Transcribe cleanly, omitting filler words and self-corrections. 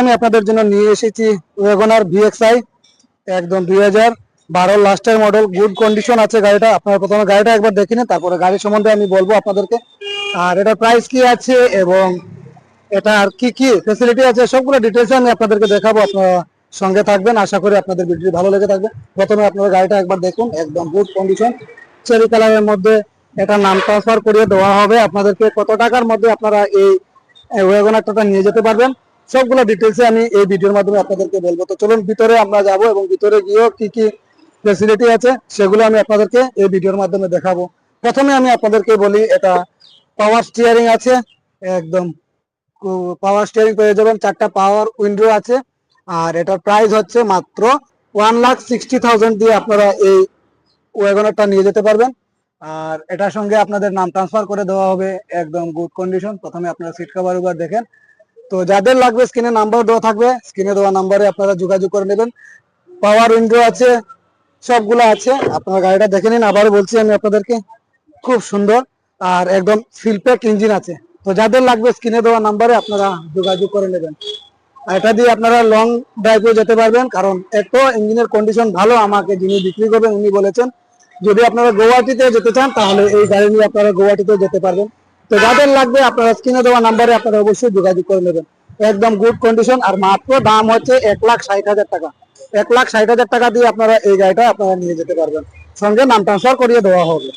আমি আপনাদের জন্য নিয়ে এসেছি ওয়াগনার ভিএক্সআই, একদম 2012 লাস্টের মডেল, গুড কন্ডিশন আছে গাড়িটা। আপনারা প্রথমে গাড়িটা একবার দেখে নিন, তারপরে গাড়ি সম্বন্ধে আমি বলবো আপনাদেরকে। আর এটার প্রাইস কি আছে এবং এটা আর কি কি ফ্যাসিলিটি আছে সবগুলো ডিটেলস আমি আপনাদেরকে দেখাবো। আপনারা সঙ্গে থাকবেন, আশা করি আপনাদের ভিডিও ভালো লেগে থাকবে। প্রথমে আপনারা গাড়িটা একবার দেখুন, একদম গুড কন্ডিশন, চেরি কালারের মধ্যে। এটা নাম ট্রান্সফার করিয়ে দেওয়া হবে আপনাদেরকে। কত টাকার মধ্যে আপনারা এই ওয়াগনারটা নিয়ে যেতে পারবেন সবগুলো ডিটেলসে আমি এই ভিডিওর মাধ্যমে আপনাদেরকে বলবো। তো চলুন ভিতরে আমরা যাব এবং ভিতরে গিয়েও কি কি ফ্যাসিলিটি আছে সেগুলো আমি আপনাদেরকে এই ভিডিওর মাধ্যমে দেখাবো। প্রথমে আমি আপনাদেরকে বলি, এটা পাওয়ার স্টিয়ারিং আছে, একদম পাওয়ার স্টিয়ারিং পেয়ে যাবেন, 4টা পাওয়ার উইন্ডো আছে। আর এটার প্রাইস হচ্ছে মাত্র 1,60,000 দিয়ে আপনারা এই ওয়াগনারটা নিয়ে যেতে পারবেন। আর এটার সঙ্গে আপনাদের নাম ট্রান্সফার করে দেওয়া হবে, একদম গুড কন্ডিশন। প্রথমে আপনারা সিট কভার উপর দেখেন। তো যাদের লাগবে স্ক্রিনে নাম্বার দেওয়া থাকবে, স্ক্রিনে দেওয়া নাম্বারে আপনারা যোগাযোগ করে নেবেন। পাওয়ার উইন্ডো আছে, সবগুলো আছে। আপনারা গাড়িটা দেখে নিন, আবার বলছি আমি আপনাদেরকে, খুব সুন্দর। আর একদম ফিলপ্যাক ইঞ্জিন আছে। তো যাদের লাগবে স্ক্রিনে দেওয়া নাম্বারে আপনারা যোগাযোগ করে নেবেন। আর এটা দিয়ে আপনারা লং ড্রাইভে যেতে পারবেন, কারণ এত ইঞ্জিনের কন্ডিশন ভালো। আমাকে যিনি বিক্রি করবেন উনি বলেছেন যদি আপনারা গৌহাটিতে যেতে চান তাহলে এই গাড়ি নিয়ে আপনারা গৌহাটিতে যেতে পারবেন। তো যাদের লাগবে আপনারা স্ক্রিনে দেওয়া নাম্বারে আপনারা অবশ্যই যোগাযোগ করে নেবেন। একদম গুড কন্ডিশন। আর মাত্র দাম হচ্ছে 1,60,000 টাকা। 1,60,000 টাকা দিয়ে আপনারা এই গাড়িটা আপনারা নিয়ে যেতে পারবেন, সঙ্গে নাম ট্রান্সফার করিয়ে দেওয়া হবে।